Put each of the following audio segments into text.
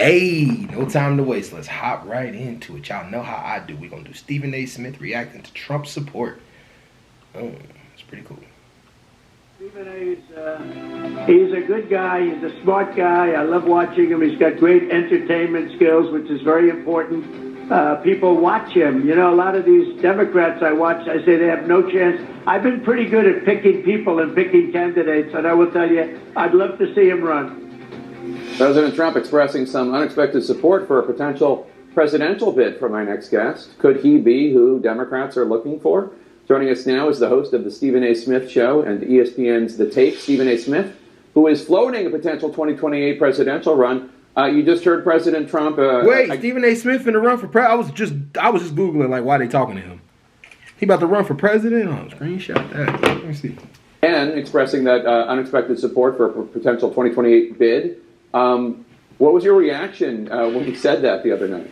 Hey, no time to waste. Let's hop right into it. Y'all know how I do. We're going to do Stephen A. Smith reacting to Trump support. Oh, it's pretty cool. Stephen A. He's a good guy. He's a smart guy. I love watching him. He's got great entertainment skills, which is very important. People watch him. You know, a lot of these Democrats I watch, I say they have no chance. I've been pretty good at picking people and picking candidates, and I will tell you, I'd love to see him run. President Trump expressing some unexpected support for a potential presidential bid for my next guest. Could he be who Democrats are looking for? Joining us now is the host of the Stephen A. Smith Show and ESPN's The Tape, Stephen A. Smith, who is floating a potential 2028 presidential run. You just heard President Trump. Stephen A. Smith in the run for president. I was just Googling, like, why they talking to him. He about to run for president? Oh, screenshot that. Let me see. And expressing that unexpected support for a potential 2028 bid. What was your reaction when he said that the other night?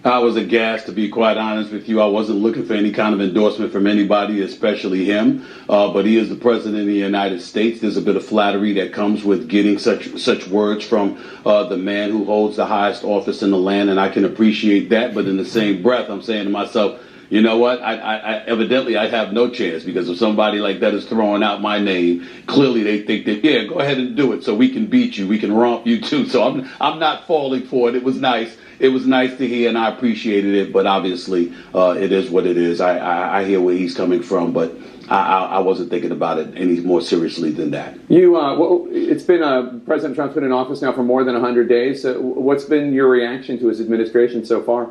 I was aghast, to be quite honest with you. I wasn't looking for any kind of endorsement from anybody, especially him. But he is the president of the United States. There's a bit of flattery that comes with getting such words from the man who holds the highest office in the land, and I can appreciate that. But in the same breath, I'm saying to myself, you know what? I evidently I have no chance, because if somebody like that is throwing out my name, clearly they think that, yeah, go ahead and do it so we can beat you, we can romp you too. So I'm not falling for it. It was nice. It was nice to hear, and I appreciated it. But obviously, it is what it is. I hear where he's coming from, but I wasn't thinking about it any more seriously than that. It's been President Trump's been in office now for more than 100 days. What's been your reaction to his administration so far?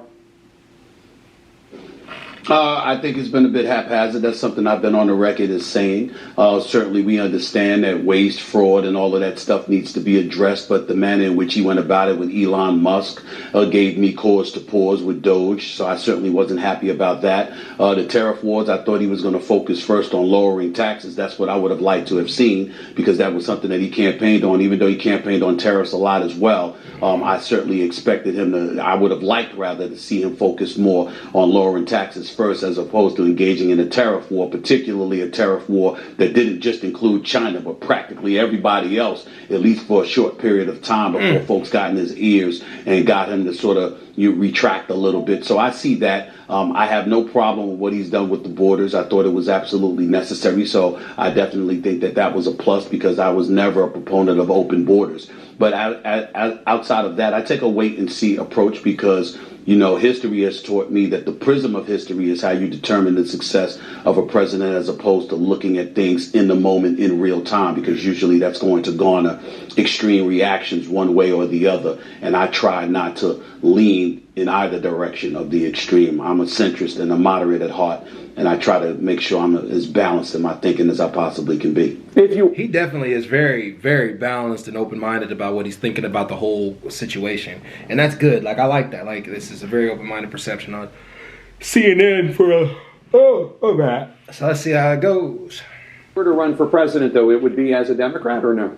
I think it's been a bit haphazard. That's something I've been on the record as saying. Certainly we understand that waste, fraud, and all of that stuff needs to be addressed, but the manner in which he went about it with Elon Musk gave me cause to pause with Doge, so I certainly wasn't happy about that. The tariff wars, I thought he was going to focus first on lowering taxes. That's what I would have liked to have seen, because that was something that he campaigned on, even though he campaigned on tariffs a lot as well. I certainly expected him to, I would have liked rather to see him focus more on lowering taxes first, as opposed to engaging in a tariff war, particularly a tariff war that didn't just include China, but practically everybody else, at least for a short period of time before folks got in his ears and got him to sort of retract a little bit. So I see that. I have no problem with what he's done with the borders. I thought it was absolutely necessary. So I definitely think that that was a plus, because I was never a proponent of open borders. But outside of that, I take a wait and see approach, because you know, history has taught me that the prism of history is how you determine the success of a president, as opposed to looking at things in the moment in real time, because usually that's going to garner extreme reactions one way or the other. And I try not to lean in either direction of the extreme. I'm a centrist and a moderate at heart, and I try to make sure I'm as balanced in my thinking as I possibly can be. He definitely is very, very balanced and open-minded about what he's thinking about the whole situation, and that's good. Like, I like that. Like, this is a very open-minded perception on CNN for a that. So let's see how it goes. If you were to run for president, though, it would be as a Democrat or no?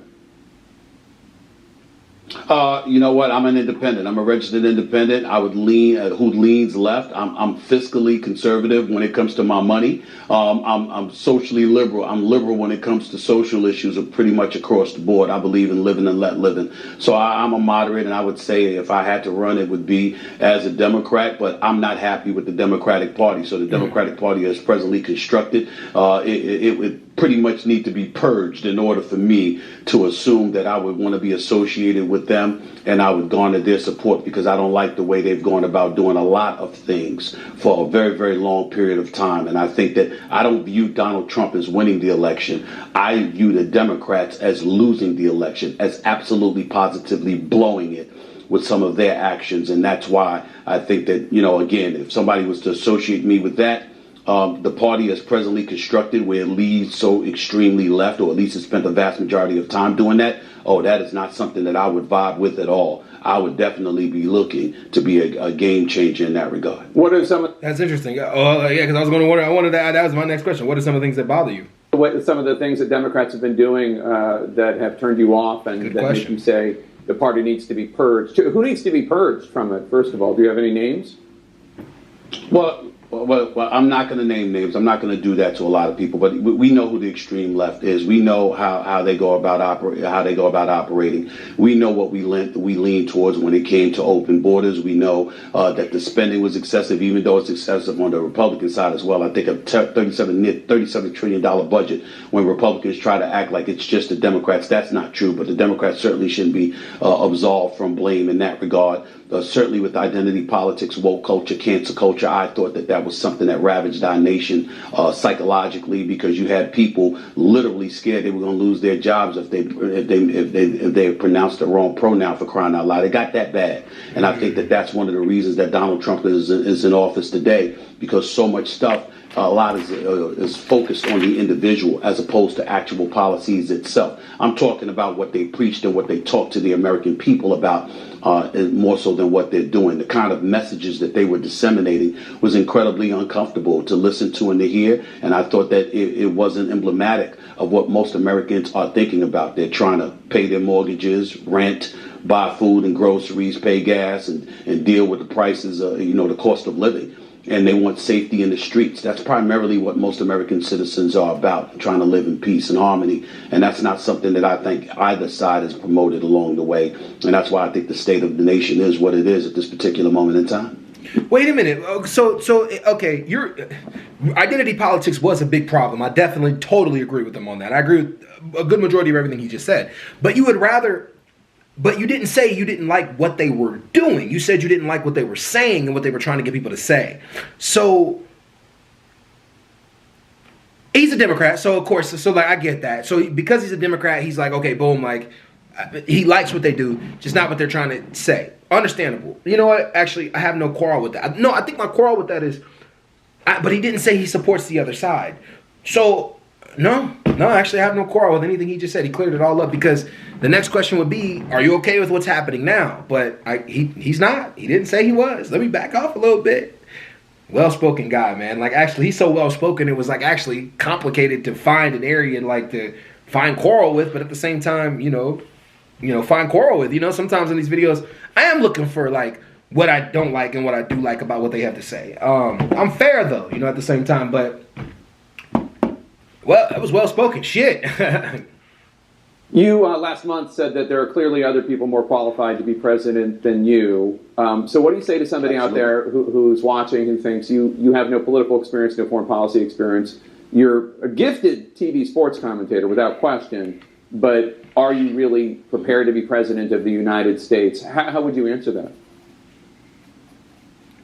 You know what? I'm an independent. I'm a registered independent. I would lean who leans left. I'm fiscally conservative when it comes to my money. I'm socially liberal. I'm liberal when it comes to social issues, of pretty much across the board. I believe in living and let living. So I'm a moderate, and I would say if I had to run, it would be as a Democrat. But I'm not happy with the Democratic Party. So the Democratic Party is presently constructed. It would pretty much need to be purged in order for me to assume that I would want to be associated with them, and I would garner their support, because I don't like the way they've gone about doing a lot of things for a very, very long period of time. And I think that I don't view Donald Trump as winning the election. I view the Democrats as losing the election, as absolutely positively blowing it with some of their actions. And that's why I think that, you know, again, if somebody was to associate me with that, the party is presently constructed where it leads so extremely left, or at least it spent the vast majority of time doing that. Oh, that is not something that I would vibe with at all. I would definitely be looking to be a game changer in that regard. What are some of... That's interesting. Oh, yeah, because I was going to wonder, that was my next question. What are some of the things that bother you? What are some of the things that Democrats have been doing that have turned you off and that make you say the party needs to be purged? Who needs to be purged from it, first of all? Do you have any names? Well, Well, I'm not going to name names. I'm not going to do that to a lot of people. But we know who the extreme left is. We know how they go about operating. We know what we lean towards when it came to open borders. We know that the spending was excessive, even though it's excessive on the Republican side as well. I think a $37 trillion budget. When Republicans try to act like it's just the Democrats, that's not true. But the Democrats certainly shouldn't be absolved from blame in that regard. Certainly with identity politics, woke culture, cancel culture, I thought that was something that ravaged our nation psychologically, because you had people literally scared they were going to lose their jobs if they pronounced the wrong pronoun, for crying out loud. It got that bad, and I think that's one of the reasons that Donald Trump is in office today, because so much stuff. A lot is focused on the individual as opposed to actual policies itself. I'm talking about what they preached and what they talked to the American people about, more so than what they're doing. The kind of messages that they were disseminating was incredibly uncomfortable to listen to and to hear, and I thought that it wasn't emblematic of what most Americans are thinking about. They're trying to pay their mortgages, rent, buy food and groceries, pay gas, and deal with the prices, the cost of living. And they want safety in the streets. That's primarily what most American citizens are about, trying to live in peace and harmony. And that's not something that I think either side has promoted along the way. And that's why I think the state of the nation is what it is at this particular moment in time. Wait a minute. So okay, your identity politics was a big problem. I definitely totally agree with him on that. I agree with a good majority of everything he just said. But you didn't say you didn't like what they were doing. You said you didn't like what they were saying and what they were trying to get people to say. So he's a Democrat, so of course, I get that. So because he's a Democrat, he's like, okay, boom, like he likes what they do, just not what they're trying to say. Understandable. You know what? Actually, I have no quarrel with that. No, I think my quarrel with that is, but he didn't say he supports the other side. So no, actually I have no quarrel with anything he just said. He cleared it all up, because the next question would be, are you okay with what's happening now? But he's not. He didn't say he was. Let me back off a little bit. Well-spoken guy, man. Like, actually, he's so well-spoken, it was like actually complicated to find an area and like to find quarrel with, but at the same time, find quarrel with. Sometimes in these videos, I am looking for like what I don't like and what I do like about what they have to say. I'm fair though, at the same time, but well, that was well-spoken. Shit. You last month said that there are clearly other people more qualified to be president than you. So what do you say to somebody out there who's watching, who thinks you have no political experience, no foreign policy experience? You're a gifted TV sports commentator without question, but are you really prepared to be president of the United States? How would you answer that?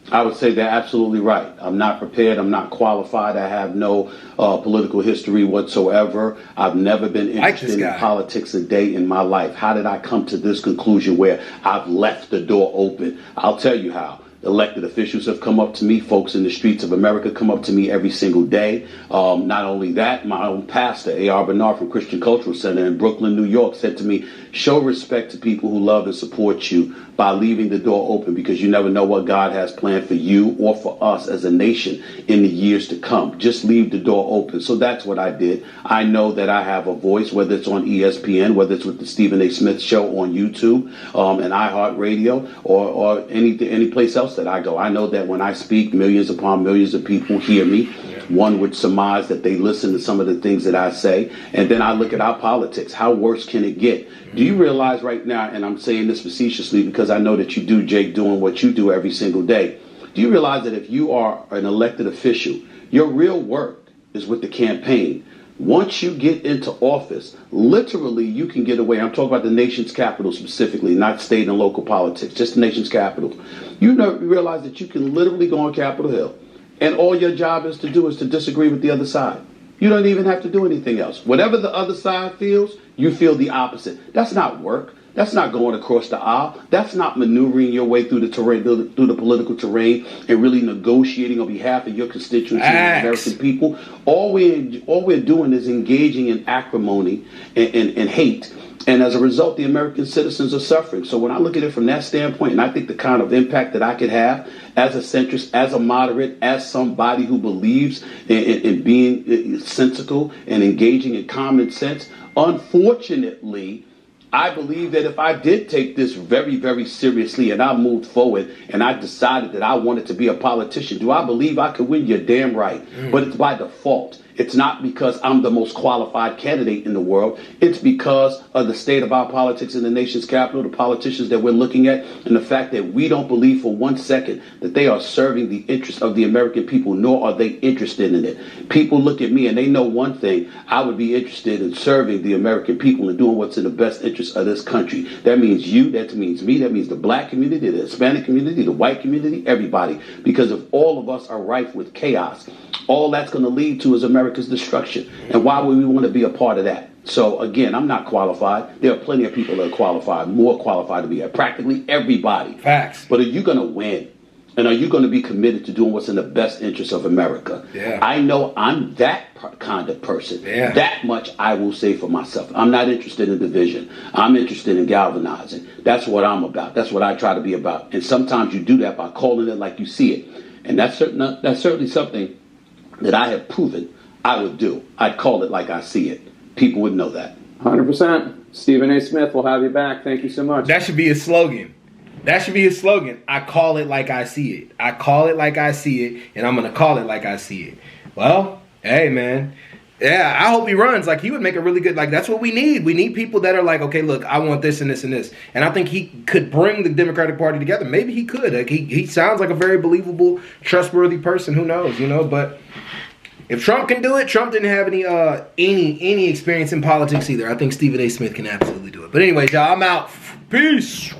I would say they're absolutely right. I'm not prepared. I'm not qualified. I have no political history whatsoever. I've never been interested in politics a day in my life. How did I come to this conclusion where I've left the door open? I'll tell you how. Elected officials have come up to me. Folks in the streets of America come up to me every single day. Not only that, my own pastor, A.R. Bernard from Christian Cultural Center in Brooklyn, New York, said to me, show respect to people who love and support you by leaving the door open, because you never know what God has planned for you or for us as a nation in the years to come. Just leave the door open. So that's what I did. I know that I have a voice, whether it's on ESPN, whether it's with the Stephen A. Smith Show on YouTube, and iHeartRadio, or any place else that I go. I know that when I speak, millions upon millions of people hear me. One would surmise that they listen to some of the things that I say. And then I look at our politics. How worse can it get? Do you realize right now, and I'm saying this facetiously because I know that you do, Jake, doing what you do every single day. Do you realize that if you are an elected official, your real work is with the campaign? Once you get into office, literally you can get away. I'm talking about the nation's capital specifically, not state and local politics, just the nation's capital. You realize that you can literally go on Capitol Hill, and all your job is to do is to disagree with the other side. You don't even have to do anything else. Whatever the other side feels, you feel the opposite. That's not work. That's not going across the aisle. That's not maneuvering your way through the terrain, through the political terrain, and really negotiating on behalf of your constituency and American people. All we're doing is engaging in acrimony and hate. And as a result, the American citizens are suffering. So when I look at it from that standpoint, and I think the kind of impact that I could have as a centrist, as a moderate, as somebody who believes in being sensical and engaging in common sense, unfortunately, I believe that if I did take this very, very seriously and I moved forward and I decided that I wanted to be a politician, do I believe I could win? You're damn right. But it's by default. It's not because I'm the most qualified candidate in the world. It's because of the state of our politics in the nation's capital, the politicians that we're looking at, and the fact that we don't believe for 1 second that they are serving the interests of the American people, nor are they interested in it. People look at me and they know one thing. I would be interested in serving the American people and doing what's in the best interest of this country. That means you, that means me, that means the black community, the Hispanic community, the white community, everybody. Because if all of us are rife with chaos, all that's going to lead to is America's destruction. And why would we want to be a part of that? So again, I'm not qualified. There are plenty of people that are qualified, more qualified to be here. Practically everybody. Facts. But are you going to win? And are you going to be committed to doing what's in the best interest of America? Yeah. I know I'm that kind of person. Yeah. That much I will say for myself. I'm not interested in division. I'm interested in galvanizing. That's what I'm about. That's what I try to be about. And sometimes you do that by calling it like you see it. And that's certainly something that I have proven I would do. I'd call it like I see it. People would know that. 100%. Stephen A. Smith, we'll have you back. Thank you so much. That should be a slogan. That should be a slogan. I call it like I see it. I call it like I see it, and I'm going to call it like I see it. Well, hey, man. Yeah, I hope he runs. Like, he would make a really good, like, that's what we need. We need people that are like, okay, look, I want this and this and this. And I think he could bring the Democratic Party together. Maybe he could. Like, he sounds like a very believable, trustworthy person. Who knows, you know? But if Trump can do it, Trump didn't have any experience in politics either. I think Stephen A. Smith can absolutely do it. But anyways, y'all, I'm out. Peace.